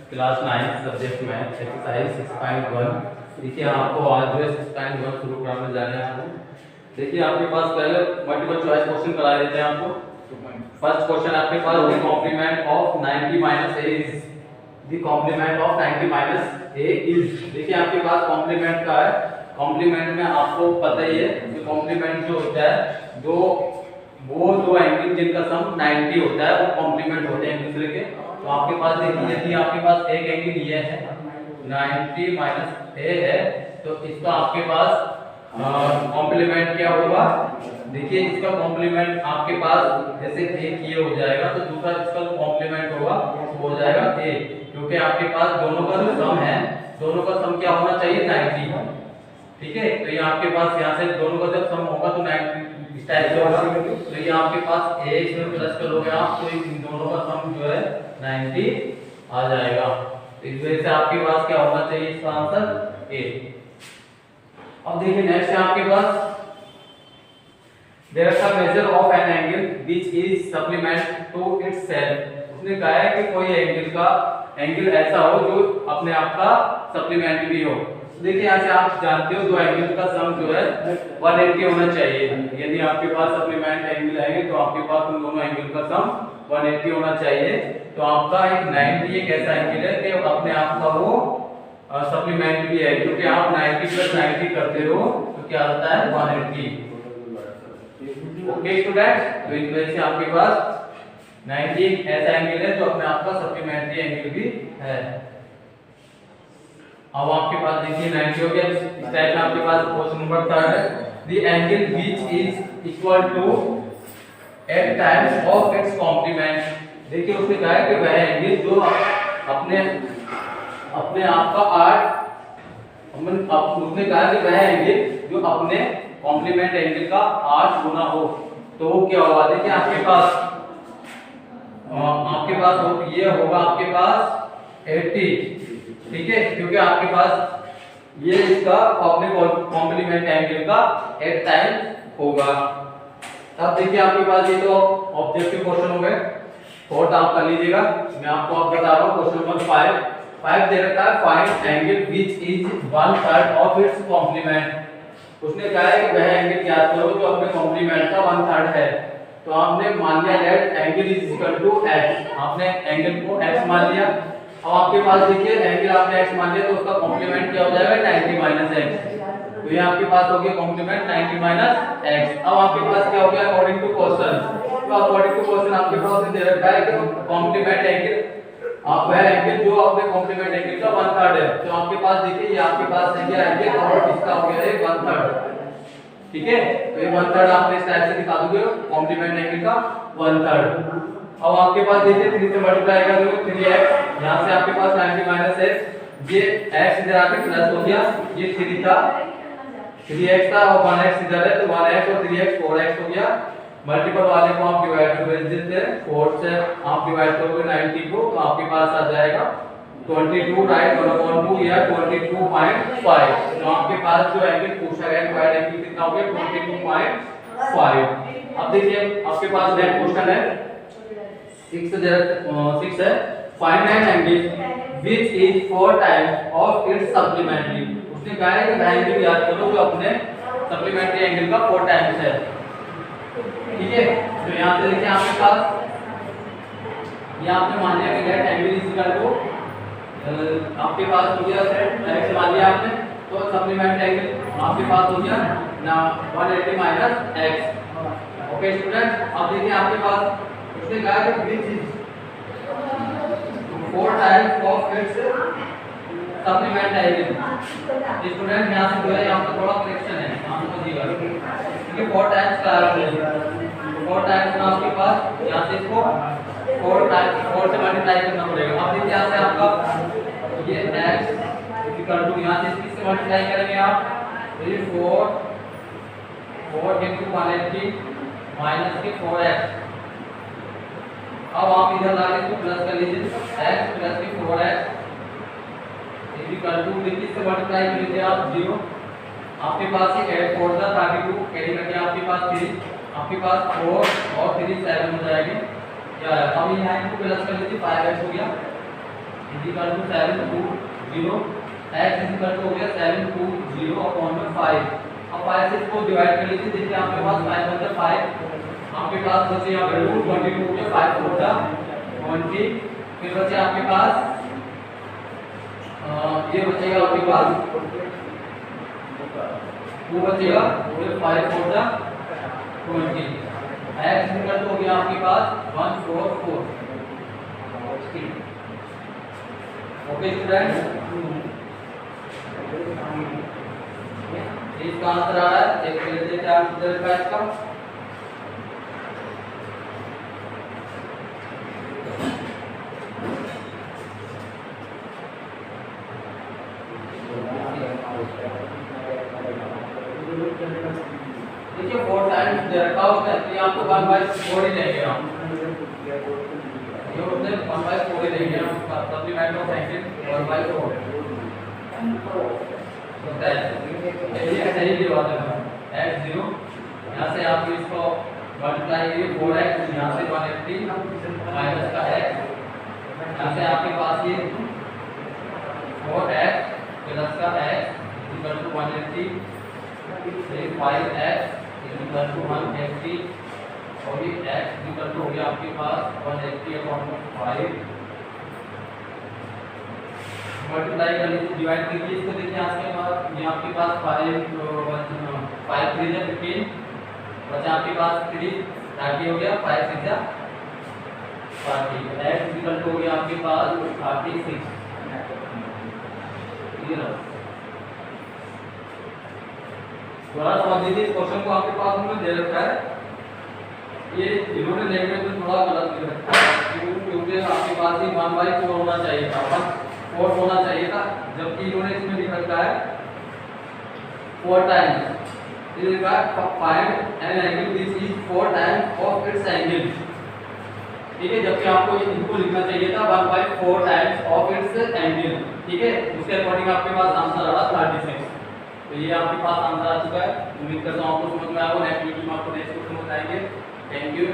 Class 9 subject में exercise 6.1। देखिए आपको आज जो है 6.1 शुरू कराने जा रहे हैं आपको। देखिए आपके पास पहले मल्टीपल चॉइस क्वेश्चन करा देते हैं आपको। फर्स्ट क्वेश्चन आपके पास the complement of 90 minus a is, the complement of 90 minus a is. देखिए आपके पास कॉम्प्लीमेंट का है। कॉम्प्लीमेंट में आपको पता ही है कि कॉम्प्लीमेंट जो होता है वो दो एंगल जिनका सम 90 होता है वो कॉम्प्लीमेंट होते हैं एक दूसरे के। तो आपके पास देखिए यदि आपके पास एक एंगल ये है 90 माइनस ए है तो इसका आपके पास कॉम्प्लीमेंट क्या होगा। देखिए इसका कॉम्प्लीमेंट आपके पास जैसे एक ये हो जाएगा तो दूसरा इसका कॉम्प्लीमेंट होगा वो हो जाएगा ए, क्योंकि आपके पास दोनों का जो सम है दोनों का सम क्या होना चाहिए 90। ठीक है, तो ये आपके पास यहाँ से दोनों का जब सम होगा तो 90 इस टाइप से होगा। तो ये आपके पास ए इसमें प्लस करोगे आप तो इन दोनों का सम जो है 90 आ जाएगा। तो इस वजह से आपके पास क्या होना चाहिए इसका आंसर ए। अब देखिए नेक्स्ट है आपके पास there are measure of an angle which is supplement to itself. उसने कहा है कि कोई एंगल ऐसा हो जो अपने आप का सप्लीमेंट भी हो। देखिए यहाँ से आप जानते हो दो एंगल का सम जो है 180 होना चाहिए। यदि आपके पास सप्लीमेंट एंगल आएंगे तो आपके पास उन दोनों एंगल का सम 180 होना चाहिए। तो आपका एक 90 एक ऐसा एंगल है कि अपने आप का वो सप्लीमेंट भी है, क्योंकि आप 90 प्लस 90 करते हो तो क्या आता है 180। ओके स्टूडेंट, तो इस वजह से आपके पास 90 ऐसा एंगल है तो अपने आप का सप्लीमेंट्री एंगल भी है। अब आपके पास देखिए 90 हो गया। इस टाइप में आपके पास क्वेश्चन नंबर 3 है the angle which is equal to 8 times of its complement. देखिए उसने कहा है कि वह एंगल जो अपने आप का 8 उसने कहा कि वह एंगल जो अपने कॉम्प्लीमेंट एंगल का 8 गुना हो तो वो क्या होगा। देखिए आपके पास ये होगा आपके पास 80। ठीक है, क्योंकि आपके पास ये इसका अपने कॉम्प्लीमेंट एंगल का 8 टाइम्स होगा। अब देखिए आपके पास ये तो ऑब्जेक्टिव क्वेश्चन हो गए। फोर्थ आप कर लीजिएगा, मैं आपको अब बता रहा हूँ क्वेश्चन नंबर 5 दे रखा है find angle which is 1/3 of its complement. उसने कहा है कि वह एंगल ज्ञात करो जो अपने कॉम्प्लीमेंट का 1/3 है। तो आपने मान लिया that angle is equal to x। आपने एंगल को x मान लिया। अब आपके पास देखिए एंगल आपने x मान लिया तो उसका कॉम्प्लीमेंट क्या हो जाएगा 90 माइनस x। तो ये आपके पास हो गया कॉम्प्लीमेंट 90 माइनस x। अब आपके पास क्या हो गया अकॉर्डिंग टू क्वेश्चन। तो अकॉर्डिंग टू क्वेश्चन आपके पास दे रखा है कि कॉम्प्लीमेंट एंगल आप वह एंगल जो अपने कॉम्प्लीमेंट एंगल का 1/3 है। तो आपके पास देखिए ये आपके पास है क्या एंगल और इसका हो गया है 1/3। ठीक है, तो ये 1/3 आपने इस टाइप से दिखा दोगे कॉम्प्लीमेंट एंगल का 1/3। अब आपके पास देखिए 3 से मल्टीप्लाई कर दो 3x, यहां से आपके पास 90 माइनस x, ये x इधर आके प्लस हो गया, ये 3 था 3x था और 1x इधर है तो 1x और 3x 4x हो गया। मल्टीपल वाले को आप डिवाइड कर देते हैं, 4 से आप डिवाइड करोगे 90 को तो आपके पास आ जाएगा 22 राइट 1/2 या 22.5। तो आपके पास जो एंगल पूछा गया डिवाइड एंगल कितना हो गया 22.5। अब देखिए आपके पास नेक्स्ट क्वेश्चन है 6 है find N angle which is 4 times of it's supplementary. उसने कहा है कि एंगल याद करो जो अपने सप्लीमेंट्री एंगल का 4 टाइम्स है। ठीक है, तो यहां से देखिए आपके पास ये आपने मान लिया कि that angle is equal to आपके पास हो गया x मान लिया आपने तो सप्लीमेंट एंगल आपके पास हो गया ना 180 माइनस x। ओके स्टूडेंट, अब देखिए आपके पास उसने कहा कि which is 4 times of it's supplement angle. Student यहां से जो है यहां पर थोड़ा करेक्शन है आप समझिएगा, क्योंकि 4 टाइम्स का है 4 टाइम्स में आपके पास यहां से इसको 4 से मल्टीप्लाई करना पड़ेगा। अब देखिए यहां से आपका ये x इक्वल टू यहां से इससे मल्टीप्लाई करेंगे आप तो ये 4 into 180 माइनस के 4x। अब आप इधर लाके इसको प्लस कर लीजिए x प्लस के 4x इक्वल टू देखिए इससे मल्टीप्लाई कर लीजिए आप 0। आपके पास ये 4 था 32 कैरी करके आपके पास 3 आपके पास 4 और 3 7 हो जाएगी। क्या अब यहाँ इनको प्लस कर लीजिए 5x हो गया is equal to 720 x is equal to हो गया 720 अपॉन में 5। अब 5 से इसको डिवाइड कर लीजिए। देखिए आपके पास 5 बचा 5, आपके पास बचे यहाँ पे 22 हो गया 5 बचा 20, फिर बचे आपके पास ये बचेगा आपके पास वो बचेगा 5 बचा 20। x इक्वल टू हो गया आपके पास 144। ओके स्टूडेंट, इसका आंसर आ रहा है। चेक कर लीजिए क्या आंसर है इसका। देखिए 4 टाइम्स दे रखा होता है, तो आपको 1/4 ही देंगे हम, ये होते हैं 1/4 ही देंगे हम। सप्लीमेंट ऑफ एंगल 1/4 होता है। ये सही जवाब है x0। यहाँ से आप इसको मल्टीप्लाई करिए 4x, यहाँ से 180 माइनस का x, यहाँ से आपके पास ये 4x प्लस का x इक्वल टू 180, फिर 5x इक्वल टू 180 और ये x इक्वल टू हो गया आपके पास 180 अपॉन 5। मल्टीप्लाई कर लीजिए, डिवाइड कीजिए इसको। देखिए आपके पास 5 3 जा 15 बचा आपके पास 3 30 हो गया, 5 6 जा 40। x इक्वल टू हो गया आपके पास 36। ये लो थोड़ा समझ लीजिए इस क्वेश्चन को, आपके पास उन्होंने दे रखा है। ये इन्होंने लैंग्वेज में थोड़ा गलत दे रखा है, क्योंकि आपके पास ही 1/4 होना चाहिए था, 1/4 होना चाहिए था, जबकि इन्होंने इसमें लिख रखा है 4 टाइम्स। ये लिखा है find an angle which is 4 times of it's angle. ठीक है, जबकि आपको इनको लिखना चाहिए था 1/4 टाइम्स ऑफ इट्स एंगल। ठीक है, उसके अकॉर्डिंग आपके पास आंसर आ रहा 36। तो ये आपके पास आंसर आ चुका है। उम्मीद करता हूँ आपको समझ में आया होगा। नेक्स्ट वीडियो में आपको नेक्स्ट क्वेश्चन बताएंगे। Thank you.